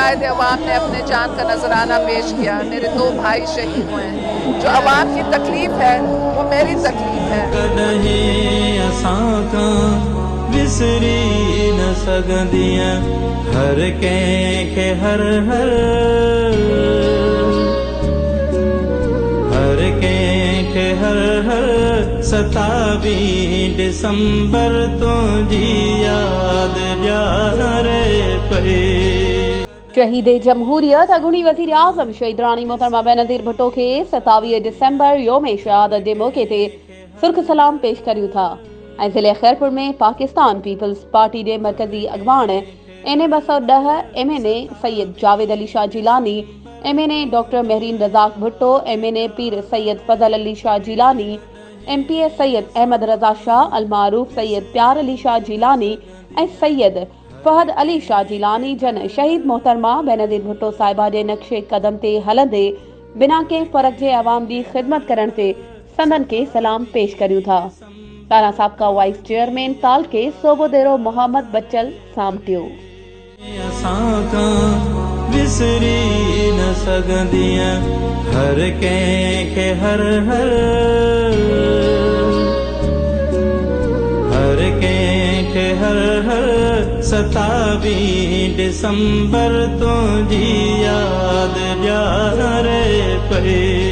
कायदे अवाम ने अपने जान का नजराना पेश किया। मेरे 2 भाई शहीद हुए हैं। जो अवाम की तकलीफ है वो मेरी तकलीफ है। कदहीं असां खां विसरी न सघंदियां हर कंहिंखे हर कंहिंखे हर 27 दिसंबर तुंहिंजी यादि ॼाणे पई। शहीद जमहूरियत अगुणी वज़ीर आज़म शहीद रानी मोहतरमा बेनज़ीर भुट्टो के 27 दिसंबर योम शहादत के मौके ते सुर्ख सलाम पेश करियूं था। ज़िले खैरपुर में पाकिस्तान पीपल्स पार्टी के मरकजी अगवान NA 210 MNA Syed Javed Ali Shah Jilani, MNA doctor Mahreen Razzaq Bhutto, MNA Pir Syed फजल अली शाह जिलानी, MPA सैयद अहमद रज़ा शाह, अलमारूफ सैयद प्यार अली शाह जिलानी और सैयद फहद अली शाह जिलानी जन शहीद मोहतरमा बेनज़ीर भुट्टो साहिबा के नक्शे कदम ते हलंदे बिना के फर्क जे अवाम की खिदमत करण ते संदन के सलाम पेश करियूं था। तारा साबका वाइस चेयरमैन ताल के सोबोदेरो मोहम्मद बच्चल सामटियो। विसरी न सघंदियां हर कंहिंखे हर कंहिंखे हर 27 दिसंबर तुंहिंजी यादि ॼाणे पई।